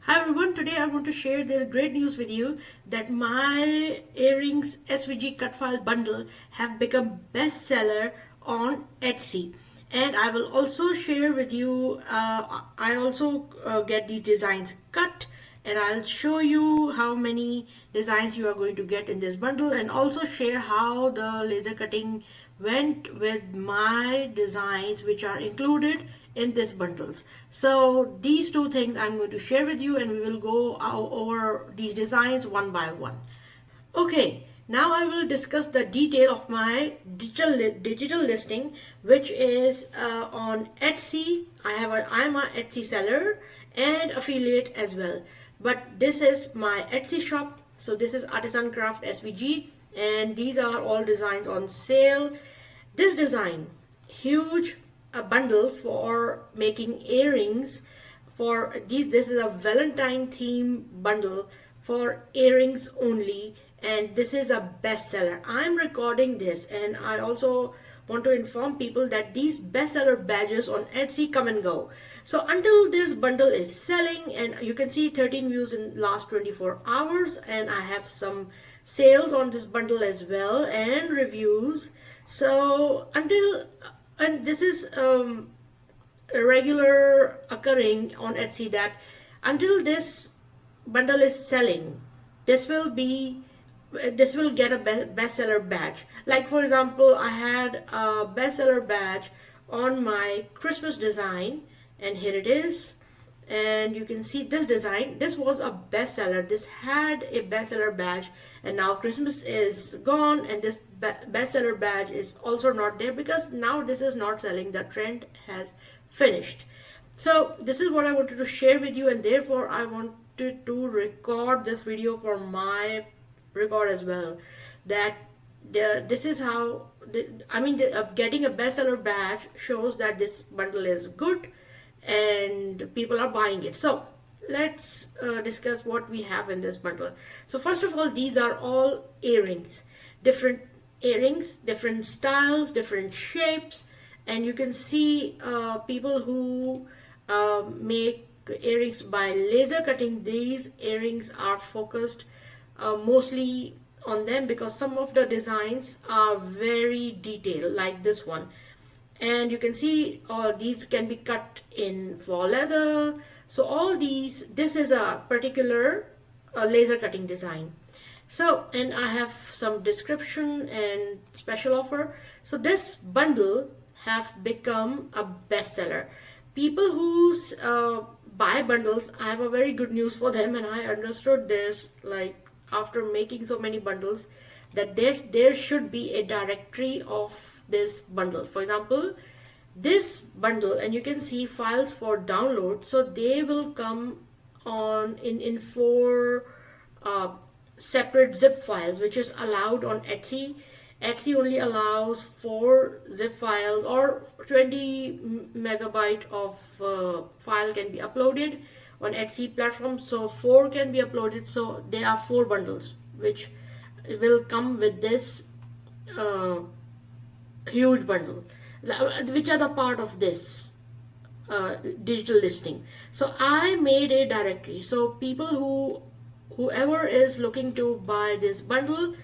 Hi everyone, today I want to share this great news with you that my earrings SVG cut file bundle have become bestseller on Etsy. And I will also share with you, I also get these designs cut, and I'll show you how many designs you are going to get in this bundle, and also share how the laser cutting went with my designs which are included in this bundles. So these two things I'm going to share with you, and we will go over these designs one by one. Okay, now I will discuss the detail of my digital listing, which is on Etsy. I'm a Etsy seller and affiliate as well. But this is my Etsy shop. So this is Artisan Craft SVG, and these are all designs on sale. This design, huge, a bundle for making earrings for these. This is a Valentine theme bundle for earrings only, and this is a bestseller. I'm recording this, and I also want to inform people that these bestseller badges on Etsy come and go. So until this bundle is selling, and you can see 13 views in last 24 hours, and I have some sales on this bundle as well and reviews. So until, and this is regular occurring on Etsy, that until this bundle is selling, this will be this will get a bestseller badge. Like for example, I had a bestseller badge on my Christmas design, and here it is. And you can see this design, this was a bestseller, this had a bestseller badge, and now Christmas is gone and this bestseller badge is also not there because now this is not selling, the trend has finished. So this is what I wanted to share with you, and therefore I wanted to record this video for my record as well, that this is how getting a bestseller badge shows that this bundle is good and people are buying it. So let's discuss what we have in this bundle. So first of all, these are all earrings, different earrings, different styles, different shapes, and you can see people who make earrings by laser cutting. These earrings are focused mostly on them because some of the designs are very detailed, like this one. And you can see all these can be cut in faux leather. So all these, this is a particular laser cutting design. So, and I have some description and special offer. So this bundle have become a bestseller. People who buy bundles, I have a very good news for them, and I understood this like after making so many bundles, that there should be a directory of this bundle. For example, this bundle, and you can see files for download, so they will come on in four separate zip files, which is allowed on Etsy. Etsy only allows 4 zip files, or 20 megabyte of file can be uploaded on Etsy platform. So 4 can be uploaded. So there are 4 bundles which will come with this uh, huge bundle, which are the part of this digital listing. So I made a directory. So people whoever is looking to buy this bundle,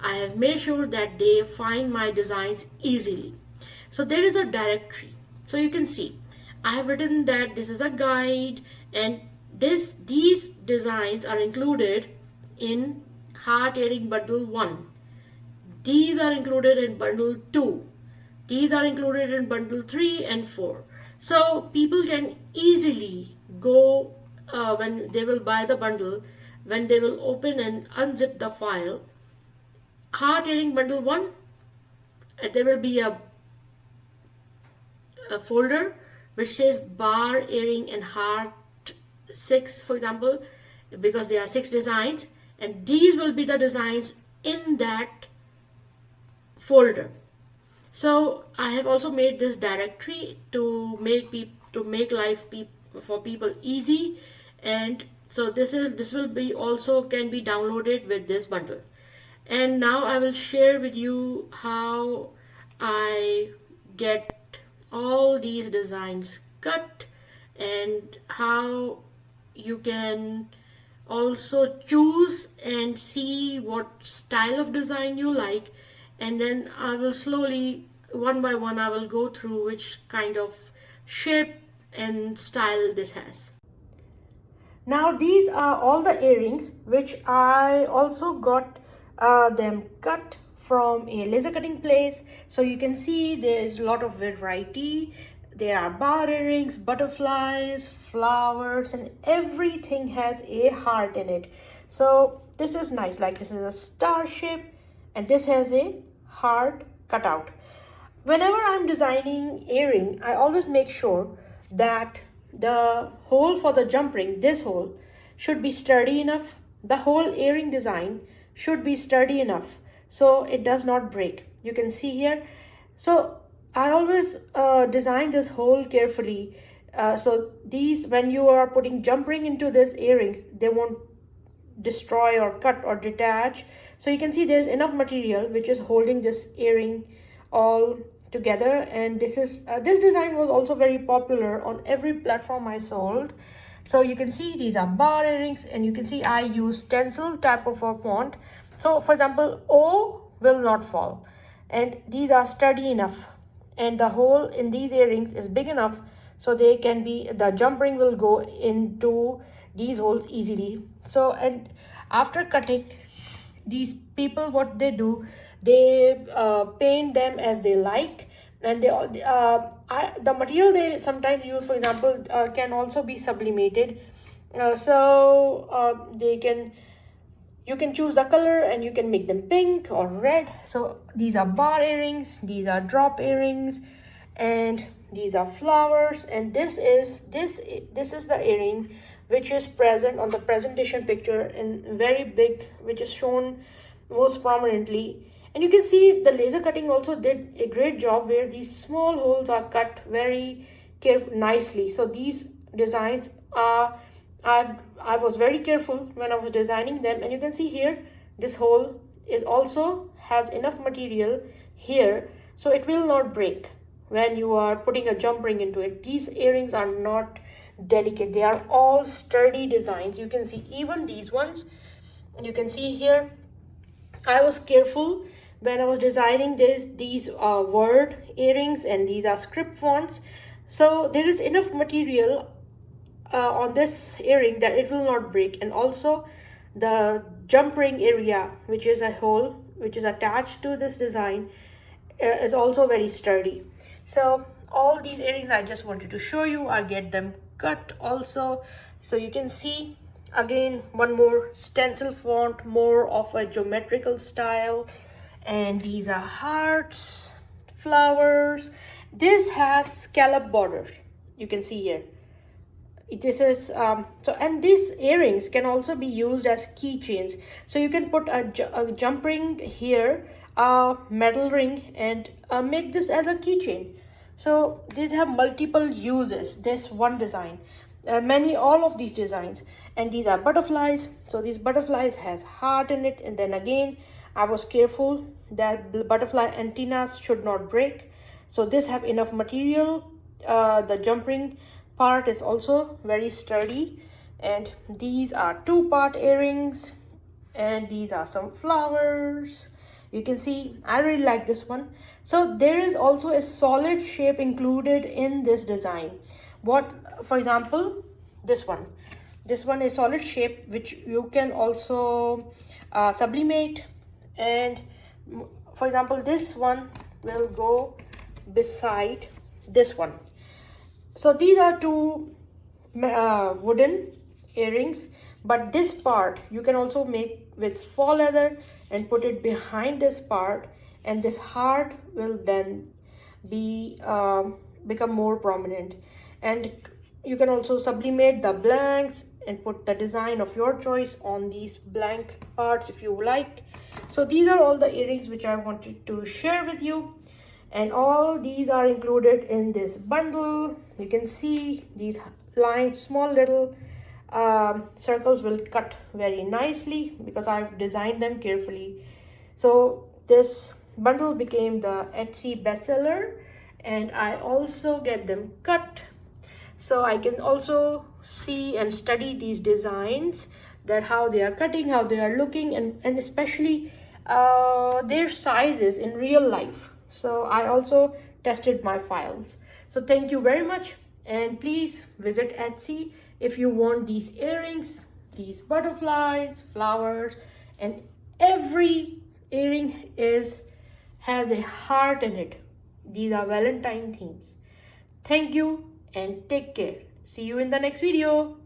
I have made sure that they find my designs easily. So there is a directory. So you can see I have written that this is a guide, and these designs are included in heart earring bundle 1. These are included in bundle 2. These are included in bundle 3 and 4. So people can easily go when they will buy the bundle, when they will open and unzip the file. Heart earring bundle 1, there will be a folder which says bar earring and heart 6, for example, because there are 6 designs, and these will be the designs in that folder. So I have also made this directory to make life for people easy, and so this will be also can be downloaded with this bundle. And now I will share with you how I get all these designs cut and how you can also choose and see what style of design you like, and then I will slowly, one by one, I will go through which kind of shape and style this has. Now these are all the earrings which I also got them cut from a laser cutting place. So you can see there is a lot of variety. There are bar earrings, butterflies, flowers, and everything has a heart in it. So this is nice, like this is a star shape and this has a heart cutout. Whenever I'm designing earring, I always make sure that the hole for the jump ring, this hole, should be sturdy enough. The whole earring design should be sturdy enough so it does not break. You can see here. So I always design this hole carefully. So these, when you are putting jump ring into this earrings, they won't destroy or cut or detach. So you can see there's enough material which is holding this earring all together, and this is this design was also very popular on every platform I sold. So you can see these are bar earrings, and you can see I use stencil type of a font. So for example, O will not fall, and these are sturdy enough, and the hole in these earrings is big enough so they can be, the jump ring will go into these holes easily. So, and after cutting, these people, what they do, they paint them as they like, and they the material they sometimes use, for example, can also be sublimated. They can, you can choose the color and you can make them pink or red. So these are bar earrings, these are drop earrings, and these are flowers. And this is the earring which is present on the presentation picture in very big, which is shown most prominently. And you can see the laser cutting also did a great job where these small holes are cut very nicely. So these designs are, I was very careful when I was designing them, and you can see here this hole is also has enough material here so it will not break when you are putting a jump ring into it. These earrings are not delicate, they are all sturdy designs. You can see even these ones, you can see here I was careful when I was designing these word earrings, and these are script fonts. So there is enough material on this earring that it will not break. And also the jump ring area, which is a hole which is attached to this design, is also very sturdy. So all these earrings I just wanted to show you. I get them cut also, so you can see again one more stencil font, more of a geometrical style. And these are hearts, flowers. This has scallop borders, you can see here. This is and these earrings can also be used as keychains. So you can put a jump ring here, a metal ring, and make this as a keychain. So these have multiple uses, this one design, all of these designs. And these are butterflies. So these butterflies has heart in it, and then again I was careful that the butterfly antennas should not break. So this have enough material. The jump ring part is also very sturdy. And these are 2-part earrings, and these are some flowers. You can see I really like this one. So there is also a solid shape included in this design. For example, this one is solid shape, which you can also sublimate. And for example, this one will go beside this one. So these are 2 wooden earrings, but this part you can also make with faux leather and put it behind this part, and this heart will then be become more prominent. And you can also sublimate the blanks and put the design of your choice on these blank parts if you like. So these are all the earrings which I wanted to share with you, and all these are included in this bundle. You can see these lines, small little circles will cut very nicely because I've designed them carefully. So this bundle became the Etsy bestseller, and I also get them cut. so I can also see and study these designs, that how they are cutting, how they are looking, and especially their sizes in real life. So I also tested my files. So thank you very much, and please visit Etsy if you want these earrings, these butterflies, flowers, and every earring has a heart in it. These are Valentine themes. Thank you and take care. See you in the next video.